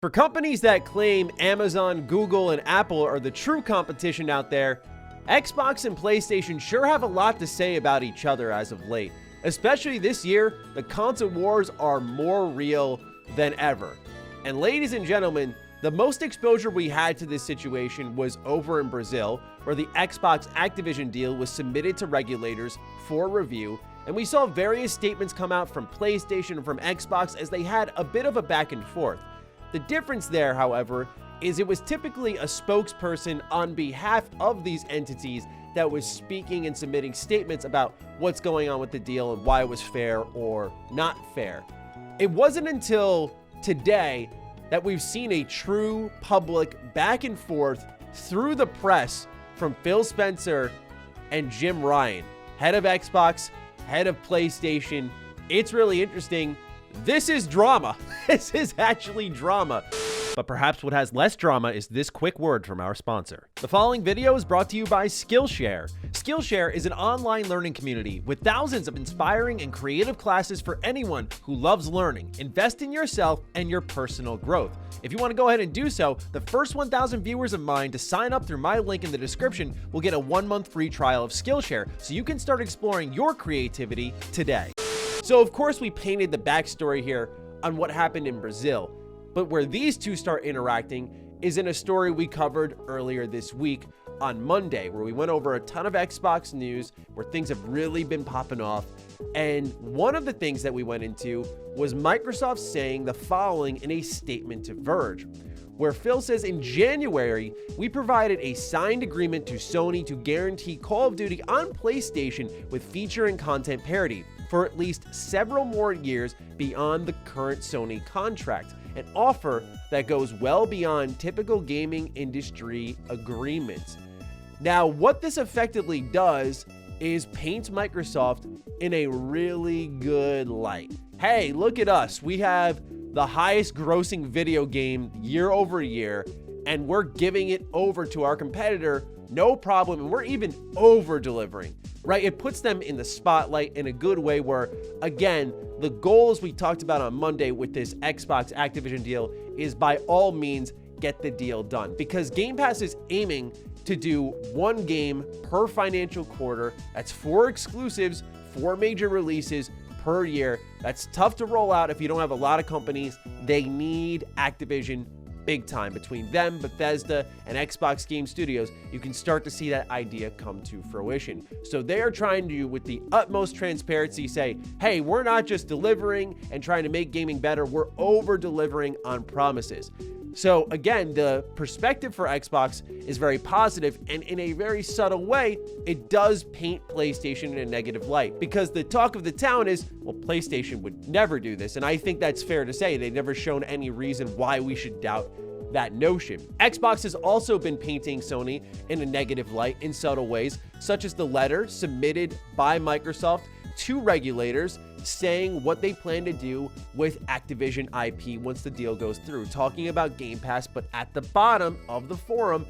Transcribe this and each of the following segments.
For companies that claim Amazon, Google, and Apple are the true competition out there, Xbox and PlayStation sure have a lot to say about each other as of late. Especially this year, the console wars are more real than ever. And ladies and gentlemen, the most exposure we had to this situation was over in Brazil, where the Xbox Activision deal was submitted to regulators for review, and we saw various statements come out from PlayStation and from Xbox as they had a bit of a back and forth. The difference there, however, is it was typically a spokesperson on behalf of these entities that was speaking and submitting statements about what's going on with the deal and why it was fair or not fair. It wasn't until today that we've seen a true public back and forth through the press from Phil Spencer and Jim Ryan, head of Xbox, head of PlayStation. It's really interesting. This is drama. This is actually drama. But perhaps what has less drama is this quick word from our sponsor. The following video is brought to you by Skillshare. Skillshare is an online learning community with thousands of inspiring and creative classes for anyone who loves learning. Invest in yourself and your personal growth. If you want to go ahead and do so, the first 1,000 viewers of mine to sign up through my link in the description will get a 1-month free trial of Skillshare so you can start exploring your creativity today. So of course we painted the backstory here on what happened in Brazil, but where these two start interacting is in a story we covered earlier this week on Monday, where we went over a ton of Xbox news where things have really been popping off. And one of the things that we went into was Microsoft saying the following in a statement to Verge, where Phil says, in January, we provided a signed agreement to Sony to guarantee Call of Duty on PlayStation with feature and content parity for at least several more years beyond the current Sony contract, an offer that goes well beyond typical gaming industry agreements. Now, what this effectively does is paints Microsoft in a really good light. Hey, look at us. We have the highest grossing video game year over year, and we're giving it over to our competitor, no problem, and we're even over delivering, right? It puts them in the spotlight in a good way where, again, the goal, as we talked about on Monday with this Xbox Activision deal, is by all means get the deal done, because Game Pass is aiming to do one game per financial quarter. That's 4 exclusives, 4 major releases per year. That's tough to roll out if you don't have a lot of companies. They need Activision big time. Between them, Bethesda, and Xbox Game Studios, you can start to see that idea come to fruition. So they are trying to, with the utmost transparency, say, hey, we're not just delivering and trying to make gaming better, we're over delivering on promises. So again, the perspective for Xbox is very positive, and in a very subtle way, it does paint PlayStation in a negative light, because the talk of the town is, well, PlayStation would never do this, and I think that's fair to say. They've never shown any reason why we should doubt that notion. Xbox has also been painting Sony in a negative light in subtle ways, such as the letter submitted by Microsoft to regulators saying what they plan to do with Activision IP once the deal goes through, talking about Game Pass. But at the bottom of the forum,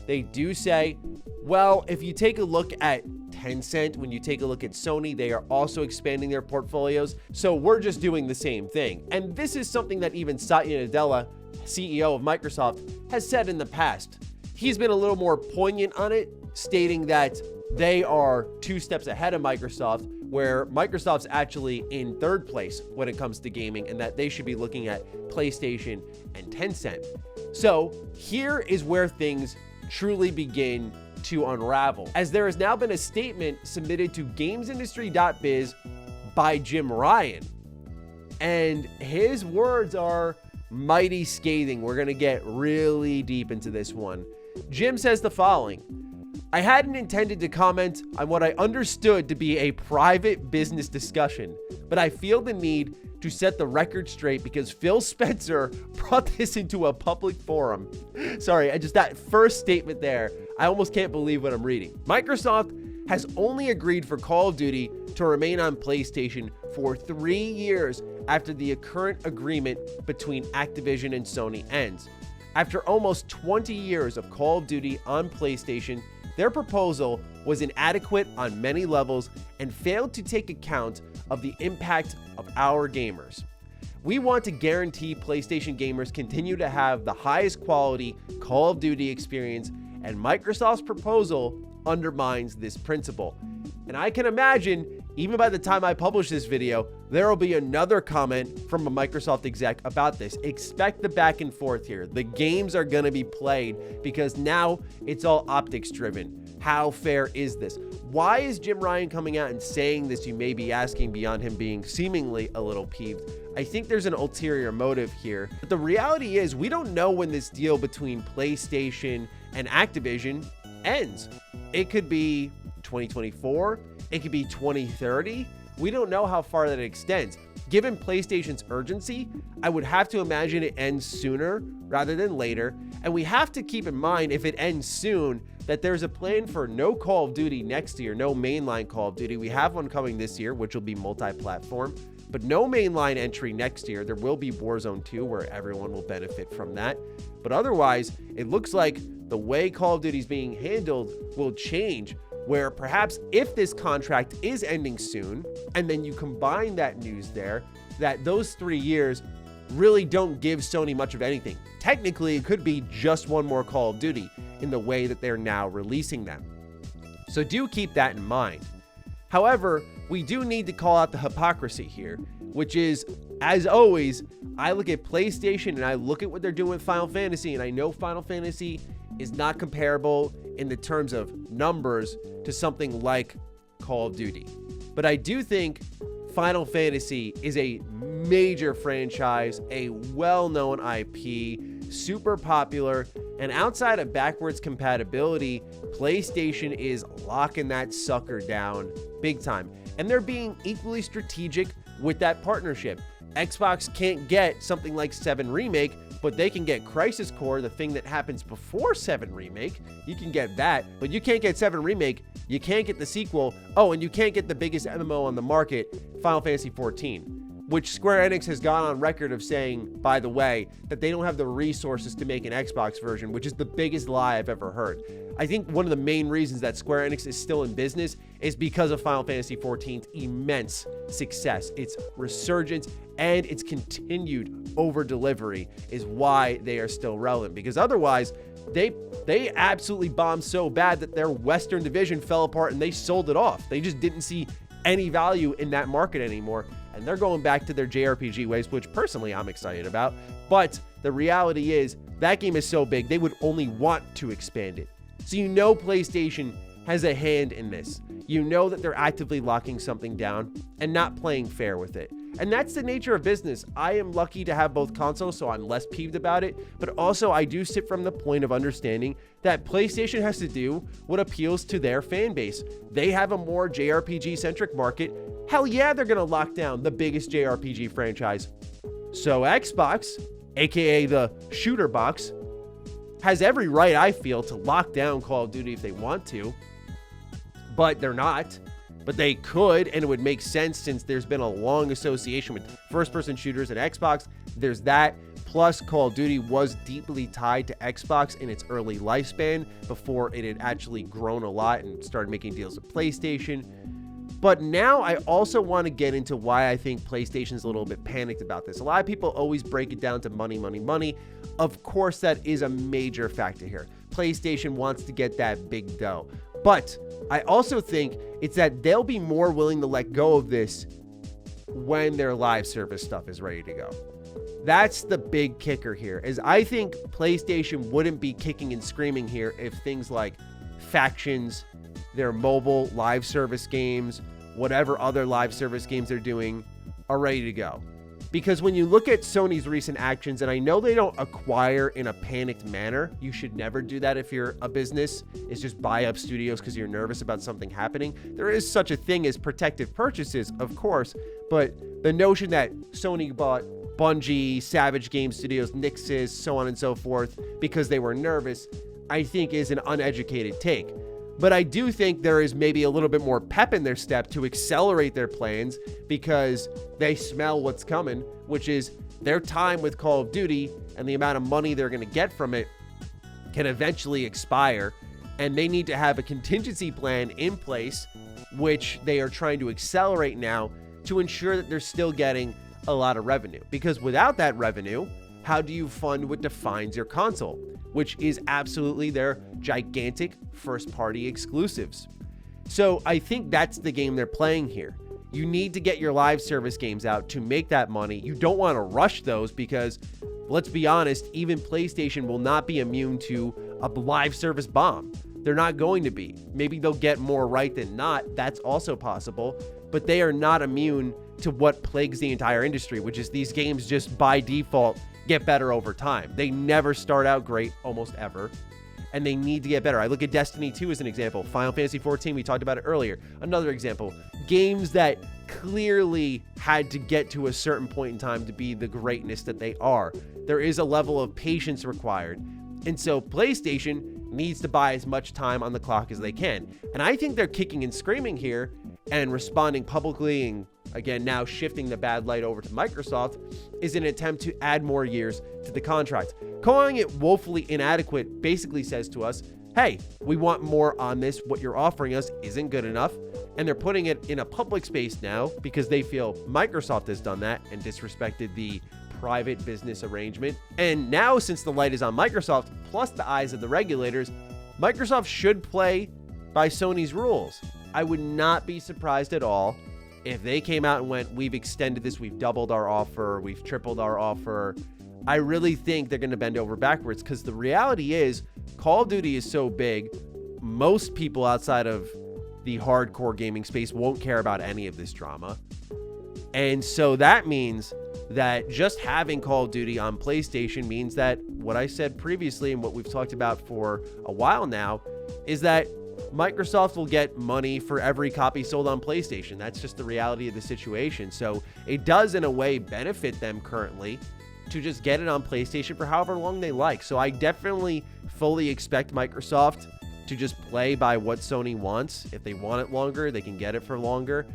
they do say, well, if you take a look at Tencent, when you take a look at Sony, they are also expanding their portfolios, so we're just doing the same thing. And this is something that even Satya Nadella, CEO of Microsoft, has said in the past. He's been a little more poignant on it, stating that they are 2 steps ahead of Microsoft, where Microsoft's actually in 3rd place when it comes to gaming, and that they should be looking at PlayStation and Tencent. So here is where things truly begin to unravel, as there has now been a statement submitted to gamesindustry.biz by Jim Ryan, and his words are mighty scathing. We're going to get really deep into this one. Jim says the following: I hadn't intended to comment on what I understood to be a private business discussion, but I feel the need to set the record straight because Phil Spencer brought this into a public forum. Sorry, that first statement there, I almost can't believe what I'm reading. Microsoft has only agreed for Call of Duty to remain on PlayStation for 3 years after the current agreement between Activision and Sony ends. After almost 20 years of Call of Duty on PlayStation, their proposal was inadequate on many levels and failed to take account of the impact of our gamers. We want to guarantee PlayStation gamers continue to have the highest quality Call of Duty experience, and Microsoft's proposal undermines this principle. And I can imagine, even by the time I publish this video, there will be another comment from a Microsoft exec about this. Expect the back and forth here. The games are going to be played because now it's all optics driven. How fair is this? Why is Jim Ryan coming out and saying this, you may be asking, beyond him being seemingly a little peeved? I think there's an ulterior motive here. But the reality is, we don't know when this deal between PlayStation and Activision ends. It could be 2024. It could be 2030. We don't know how far that extends. Given PlayStation's urgency, I would have to imagine it ends sooner rather than later. And we have to keep in mind, if it ends soon, that there's a plan for no Call of Duty next year, no mainline Call of Duty. We have one coming this year, which will be multi-platform, but no mainline entry next year. There will be Warzone 2, where everyone will benefit from that. But otherwise, it looks like the way Call of Duty is being handled will change, where perhaps if this contract is ending soon, and then you combine that news there, that those 3 years really don't give Sony much of anything. Technically, it could be just one more Call of Duty in the way that they're now releasing them. So do keep that in mind. However, we do need to call out the hypocrisy here, which is, as always, I look at PlayStation and I look at what they're doing with Final Fantasy, and I know Final Fantasy is not comparable in the terms of numbers to something like Call of Duty. But I do think Final Fantasy is a major franchise, a well-known IP, super popular, and outside of backwards compatibility, PlayStation is locking that sucker down big time. And they're being equally strategic with that partnership. Xbox can't get something like 7 Remake, but they can get Crisis Core, the thing that happens before 7 Remake. You can get that, but you can't get 7 Remake. You can't get the sequel. Oh, and you can't get the biggest MMO on the market, Final Fantasy XIV, which Square Enix has gone on record of saying, by the way, that they don't have the resources to make an Xbox version, which is the biggest lie I've ever heard. I think one of the main reasons that Square Enix is still in business is because of Final Fantasy XIV's immense success. Its resurgence and its continued over-delivery is why they are still relevant, because otherwise, they absolutely bombed so bad that their Western division fell apart and they sold it off. They just didn't see any value in that market anymore. And they're going back to their JRPG ways, which personally I'm excited about. But the reality is that game is so big, they would only want to expand it. So you know PlayStation has a hand in this. You know that they're actively locking something down and not playing fair with it. And that's the nature of business. I am lucky to have both consoles, so I'm less peeved about it. But also, I do sit from the point of understanding that PlayStation has to do what appeals to their fan base. They have a more JRPG-centric market. Hell yeah, they're going to lock down the biggest JRPG franchise. So Xbox, aka the shooter box, has every right, I feel, to lock down Call of Duty if they want to. But they're not. But they could, and it would make sense since there's been a long association with first-person shooters and Xbox. There's that. Plus, Call of Duty was deeply tied to Xbox in its early lifespan before it had actually grown a lot and started making deals with PlayStation. But now I also want to get into why I think PlayStation's a little bit panicked about this. A lot of people always break it down to money, money, money. Of course, that is a major factor here. PlayStation wants to get that big dough. But I also think it's that they'll be more willing to let go of this when their live service stuff is ready to go. That's the big kicker here, is I think PlayStation wouldn't be kicking and screaming here if things like Factions, their mobile live service games, whatever other live service games they're doing, are ready to go. Because when you look at Sony's recent actions, and I know they don't acquire in a panicked manner, you should never do that if you're a business, is just buy up studios because you're nervous about something happening. There is such a thing as protective purchases, of course, but the notion that Sony bought Bungie, Savage Game Studios, Nixxes, so on and so forth, because they were nervous, I think is an uneducated take. But I do think there is maybe a little bit more pep in their step to accelerate their plans because they smell what's coming, which is their time with Call of Duty and the amount of money they're going to get from it can eventually expire. And they need to have a contingency plan in place, which they are trying to accelerate now to ensure that they're still getting a lot of revenue, because without that revenue, how do you fund what defines your console, which is absolutely their gigantic first-party exclusives? So I think that's the game they're playing here. You need to get your live service games out to make that money. You don't want to rush those because, let's be honest, even PlayStation will not be immune to a live service bomb. They're not going to be. Maybe they'll get more right than not. That's also possible. But they are not immune to what plagues the entire industry, which is these games just by default get better over time. They never start out great, almost ever. And they need to get better. I look at Destiny 2 as an example. Final Fantasy 14, we talked about it earlier. Another example. Games that clearly had to get to a certain point in time to be the greatness that they are. There is a level of patience required. And so PlayStation needs to buy as much time on the clock as they can. And I think they're kicking and screaming here and responding publicly, and again, now shifting the bad light over to Microsoft, is an attempt to add more years to the contract. Calling it woefully inadequate basically says to us, hey, we want more on this. What you're offering us isn't good enough. And they're putting it in a public space now because they feel Microsoft has done that and disrespected the private business arrangement. And now, since the light is on Microsoft, plus the eyes of the regulators, Microsoft should play by Sony's rules. I would not be surprised at all if they came out and went, we've extended this, we've doubled our offer, we've tripled our offer. I really think they're going to bend over backwards, because the reality is Call of Duty is so big, most people outside of the hardcore gaming space won't care about any of this drama. And so that means that just having Call of Duty on PlayStation means that what I said previously and what we've talked about for a while now is that Microsoft will get money for every copy sold on PlayStation. That's just the reality of the situation. So it does in a way benefit them currently to just get it on PlayStation for however long they like. So I definitely fully expect Microsoft to just play by what Sony wants. If they want it longer, they can get it for longer.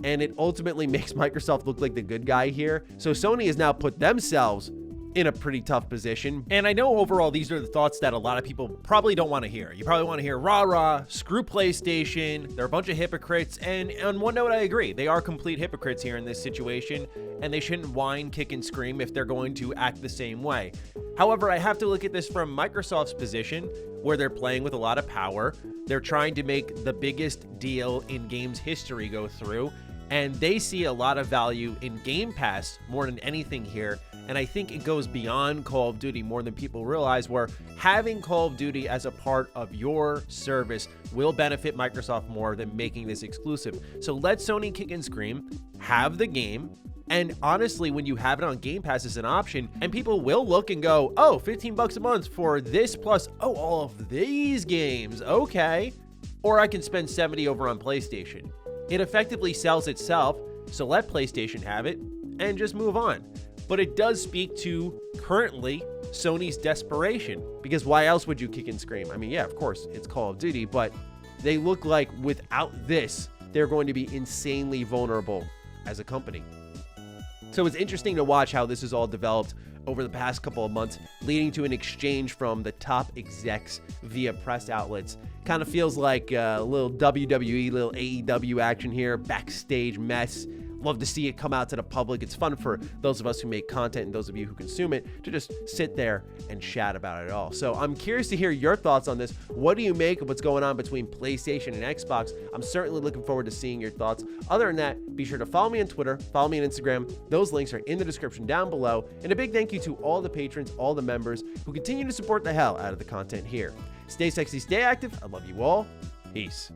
And it ultimately makes Microsoft look like the good guy here. So Sony has now put themselves in a pretty tough position. And I know overall these are the thoughts that a lot of people probably don't want to hear. You probably want to hear rah rah, screw PlayStation, they're a bunch of hypocrites. And on one note, I agree. They are complete hypocrites here in this situation, and they shouldn't whine, kick, and scream if they're going to act the same way. However, I have to look at this from Microsoft's position, where they're playing with a lot of power. They're trying to make the biggest deal in games history go through, and they see a lot of value in Game Pass more than anything here. And I think it goes beyond Call of Duty more than people realize, where having Call of Duty as a part of your service will benefit Microsoft more than making this exclusive. So let Sony kick and scream, have the game, and honestly, when you have it on Game Pass as an option, and people will look and go, oh, $15 a month for this plus, oh, all of these games, okay. Or I can spend $70 over on PlayStation. It effectively sells itself, so let PlayStation have it and just move on. But it does speak to currently Sony's desperation, because why else would you kick and scream? I mean, yeah, of course, it's Call of Duty, but they look like without this, they're going to be insanely vulnerable as a company. So it's interesting to watch how this has all developed over the past couple of months, leading to an exchange from the top execs via press outlets. Kind of feels like a little WWE, little AEW action here, backstage mess. Love to see it come out to the public. It's fun for those of us who make content and those of you who consume it to just sit there and chat about it all. So I'm curious to hear your thoughts on this. What do you make of what's going on between PlayStation and Xbox? I'm certainly looking forward to seeing your thoughts. Other than that, be sure to follow me on Twitter, follow me on Instagram. Those links are in the description down below. And a big thank you to all the patrons, all the members who continue to support the hell out of the content here. Stay sexy, stay active. I love you all. Peace.